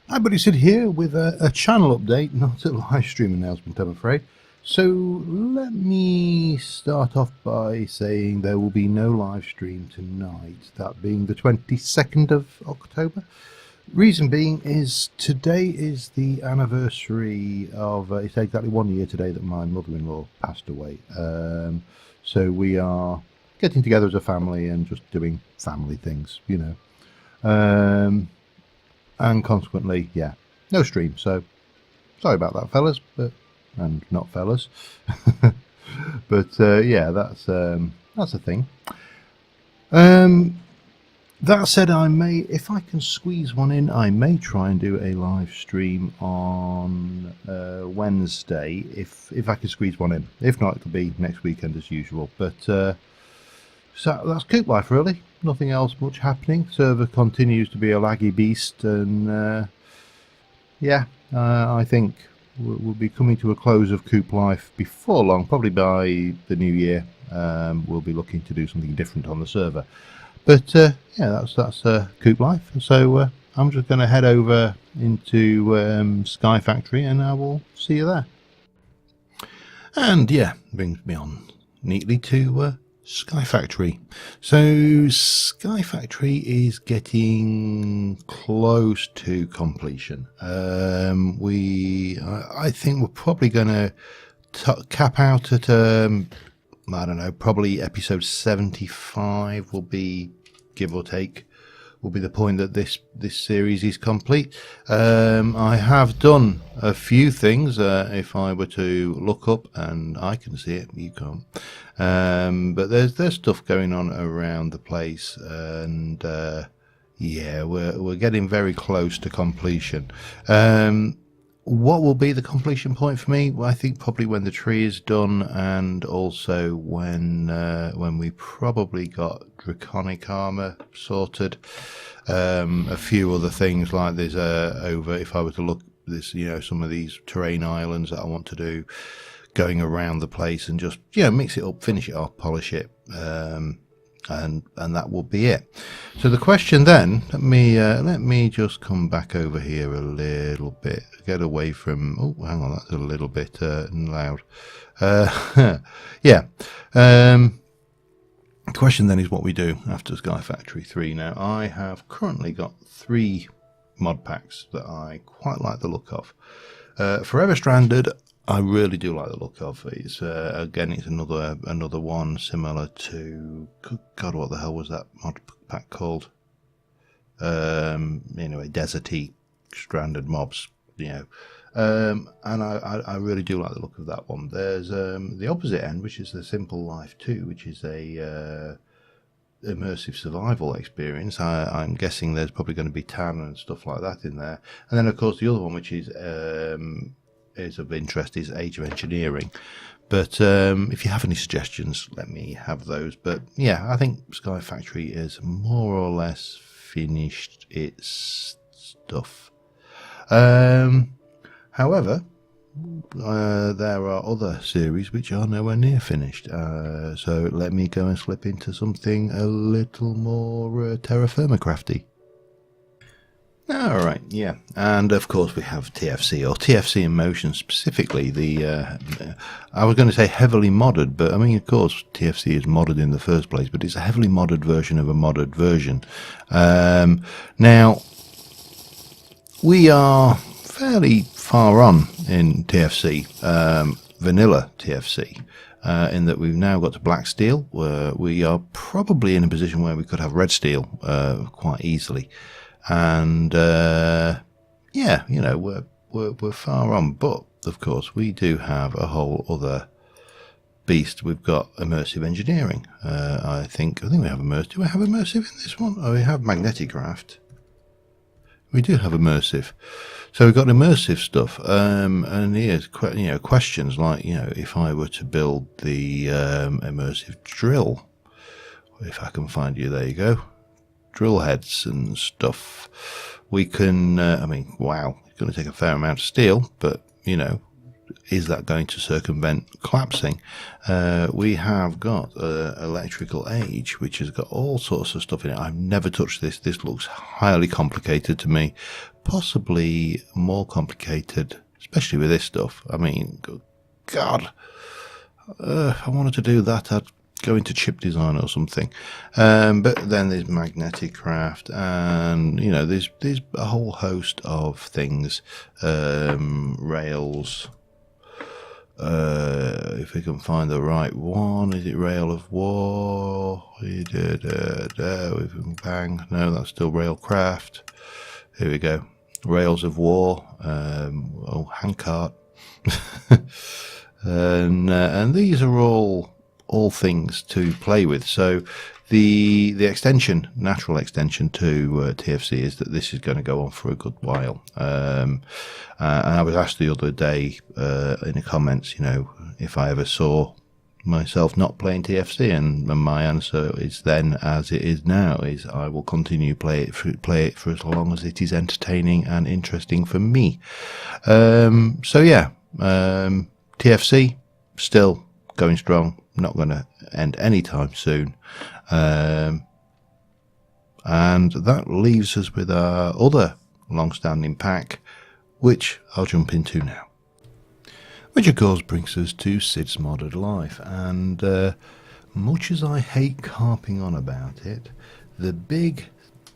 Hi, buddy, Sid here with a channel update, not a live stream announcement, I'm afraid. So let me start off by saying there will be no live stream tonight, that being the 22nd of October. Reason being is today is the anniversary of, it's exactly 1 year today that my mother-in-law passed away. So we are getting together as a family and just doing family things, you know. And consequently, yeah, no stream. So sorry about that, fellas, and not fellas. But yeah, that's a thing. That said, I may, if I can squeeze one in, I may try and do a live stream on Wednesday if I can squeeze one in. If not, it'll be next weekend as usual. But so that's Coop Life, really. Nothing else much happening. Server continues to be a laggy beast, and yeah, I think we'll be coming to a close of Coop Life before long, probably by the new year. We'll be looking to do something different on the server. But yeah, that's Coop Life. So I'm just going to head over into Sky Factory, and I will see you there. And yeah, brings me on neatly to Sky Factory. So Sky Factory is getting close to completion. I think we're probably going to cap out at I don't know, probably episode 75 will be, give or take, will be the point that this series is complete. I have done a few things. If I were to look up, and I can see it, you can't. But there's stuff going on around the place, and yeah, we're getting very close to completion. What will be the completion point for me? Well, I think probably when the tree is done, and also when we probably got draconic armor sorted. A few other things like there's over, if I were to look this, you know, some of these terrain islands that I want to do, going around the place and just, you know, mix it up, finish it off, polish it, and that will be it. So the question then, let me just come back over here a little bit, get away from, oh hang on, that's a little bit loud. Yeah, the question then is what we do after Sky Factory 3. Now I have currently got 3 mod packs that I quite like the look of. Forever Stranded, I really do like the look of. It's again, it's another one similar to, good God, what the hell was that mod pack called? Anyway, deserty stranded mobs, you know. And I really do like the look of that one. There's the opposite end, which is the Simple Life 2, which is a immersive survival experience. I'm guessing there's probably going to be tan and stuff like that in there. And then of course the other one, which is of interest, is Age of Engineering. But if you have any suggestions, let me have those. But yeah, I think Sky Factory is more or less finished its stuff. However, there are other series which are nowhere near finished. So let me go and slip into something a little more terra firma crafty. Alright, yeah, and of course we have TFC, or TFC in Motion specifically, I was going to say heavily modded, but I mean, of course, TFC is modded in the first place, but it's a heavily modded version of a modded version. Now, we are fairly far on in TFC, vanilla TFC, in that we've now got to black steel, where we are probably in a position where we could have red steel quite easily. And yeah, you know, we're far on, but of course we do have a whole other beast. We've got immersive engineering. I think we have immersive. Do we have immersive in this one? Oh, we have magnetic craft. We do have immersive. So we've got immersive stuff. And here's questions like, you know, if I were to build the immersive drill, if I can find you, there you go. Drill heads and stuff. We can, I mean, wow, it's going to take a fair amount of steel, but, you know, is that going to circumvent collapsing? We have got Electrical Age, which has got all sorts of stuff in it. I've never touched this. This looks highly complicated to me, possibly more complicated, especially with this stuff. I mean, good God, if I wanted to do that, I'd go into chip design or something. But then there's Magnetic Craft, and you know, there's a whole host of things. Rails. If we can find the right one, is it Rail of War? Bang. No, that's still Railcraft. Here we go. Rails of War. Handcart. And these are all things to play with. So the extension, natural extension to TFC, is that this is going to go on for a good while. And I was asked the other day in the comments, you know, if I ever saw myself not playing TFC, and my answer is then, as it is now, is I will continue play it for as long as it is entertaining and interesting for me. So yeah, TFC still going strong. Not going to end anytime soon. And that leaves us with our other long-standing pack, which I'll jump into now. Which of course brings us to Sid's Modded Life. And much as I hate harping on about it, the big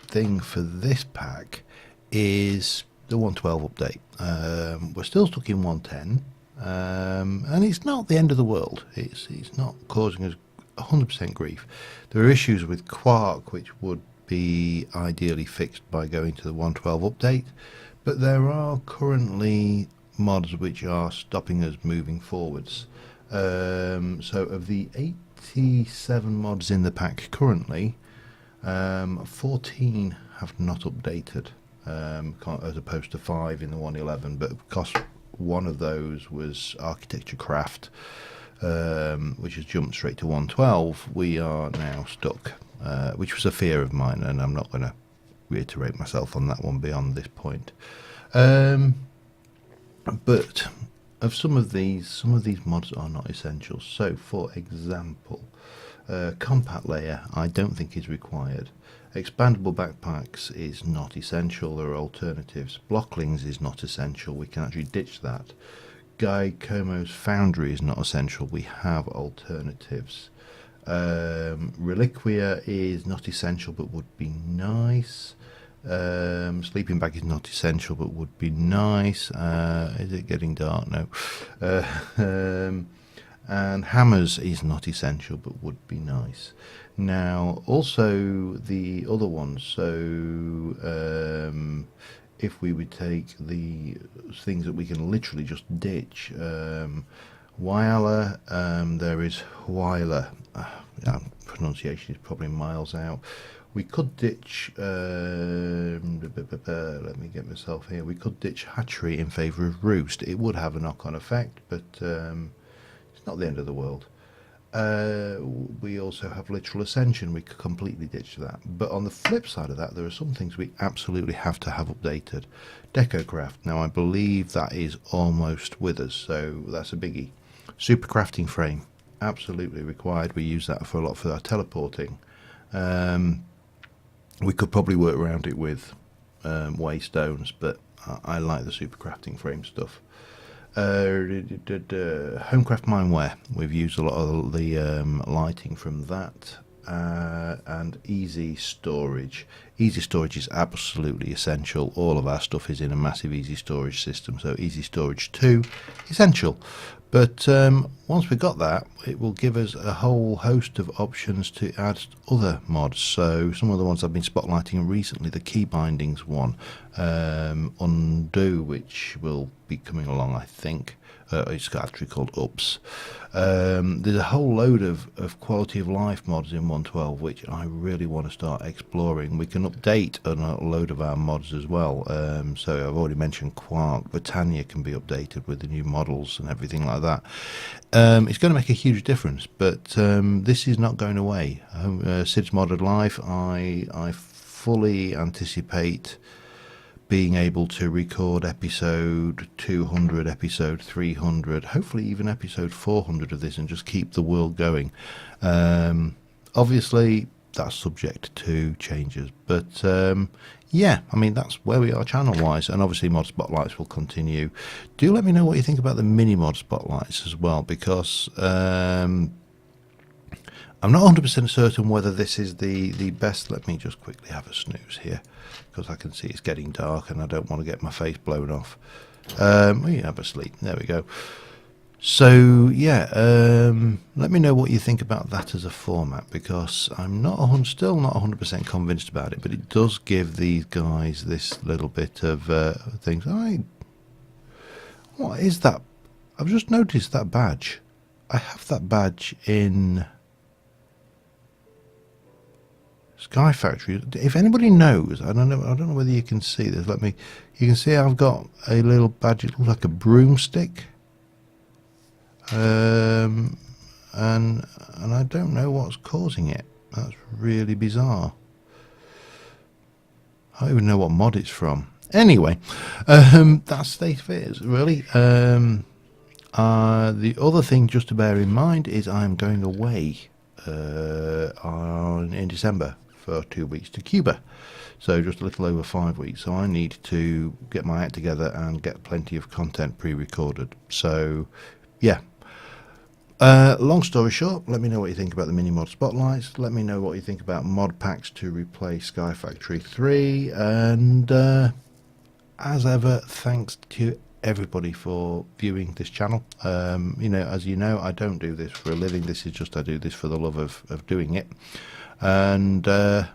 thing for this pack is the 112 update. We're still stuck in 110. And it's not the end of the world. It's not causing us 100% grief. There are issues with Quark which would be ideally fixed by going to the 112 update, but there are currently mods which are stopping us moving forwards. So of the 87 mods in the pack currently, 14 have not updated, as opposed to 5 in the 111, but because one of those was Architecture Craft, which has jumped straight to 112. We are now stuck, which was a fear of mine, and I'm not going to reiterate myself on that one beyond this point. But of some of these mods are not essential. So, for example, Compact Layer I don't think is required. Expandable backpacks is not essential. There are alternatives. Blocklings is not essential. We can actually ditch that. Guy Como's Foundry is not essential. We have alternatives. Reliquia is not essential but would be nice. Sleeping Bag is not essential but would be nice. Is it getting dark? No. And Hammers is not essential but would be nice. Now, also the other ones, so if we would take the things that we can literally just ditch, Wyala, there is Wyla, pronunciation is probably miles out. We could ditch, let me get myself here, we could ditch Hatchery in favour of Roost. It would have a knock-on effect, but it's not the end of the world. We also have Literal Ascension. We could completely ditch that. But on the flip side of that, there are some things we absolutely have to have updated. Decocraft. Now, I believe that is almost with us, so that's a biggie. Super Crafting Frame. Absolutely required. We use that for a lot for our teleporting. We could probably work around it with Waystones, but I like the Super Crafting Frame stuff. Homecraft Mineware, we've used a lot of the lighting from that, and Easy Storage. Easy Storage is absolutely essential. All of our stuff is in a massive Easy Storage system, so Easy Storage 2, essential. But once we've got that, it will give us a whole host of options to add other mods. So some of the ones I've been spotlighting recently, the key bindings one, Undo, which will be coming along, I think. It's actually called Ups. There's a whole load of quality of life mods in 112 which I really want to start exploring. We can update on a load of our mods as well. So I've already mentioned Quark. Britannia can be updated with the new models and everything like that. It's going to make a huge difference, but this is not going away. Sid's Modded Life, I fully anticipate being able to record episode 200, episode 300, hopefully even episode 400 of this, and just keep the world going. Obviously, that's subject to changes, but yeah, I mean, that's where we are channel-wise, and obviously mod spotlights will continue. Do let me know what you think about the mini mod spotlights as well, because I'm not 100% certain whether this is the best. Let me just quickly have a snooze here, because I can see it's getting dark and I don't want to get my face blown off. We have a sleep. There we go. So yeah, let me know what you think about that as a format, because I'm still not 100% convinced about it, but it does give these guys this little bit of things. What is that? I've just noticed that badge. I have that badge in Sky Factory. If anybody knows, I don't know whether you can see this. You can see I've got a little badge. It looks like a broomstick. And I don't know what's causing it. That's really bizarre. I don't even know what mod it's from. Anyway, that's state of it, really. The other thing just to bear in mind is I'm going away in December for 2 weeks to Cuba. So just a little over 5 weeks. So I need to get my act together and get plenty of content pre-recorded. So yeah. Long story short, let me know what you think about the mini mod spotlights. Let me know what you think about mod packs to replace Sky Factory 3. And as ever, thanks to everybody for viewing this channel. As you know, I don't do this for a living. This is just, I do this for the love of doing it. And I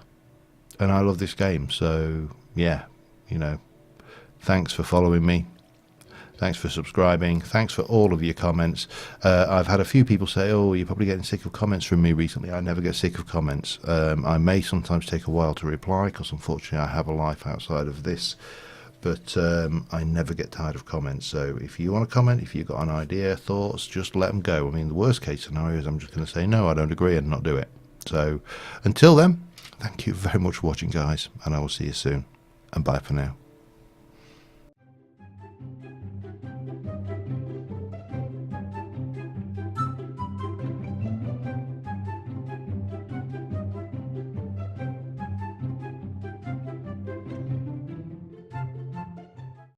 love this game. So yeah, thanks for following me. Thanks for subscribing. Thanks for all of your comments. I've had a few people say, oh, you're probably getting sick of comments from me recently. I never get sick of comments. I may sometimes take a while to reply, because unfortunately I have a life outside of this. But I never get tired of comments. So if you want to comment, if you've got an idea, thoughts, just let them go. I mean, the worst case scenario is I'm just going to say, no, I don't agree, and not do it. So until then, thank you very much for watching, guys. And I will see you soon. And bye for now.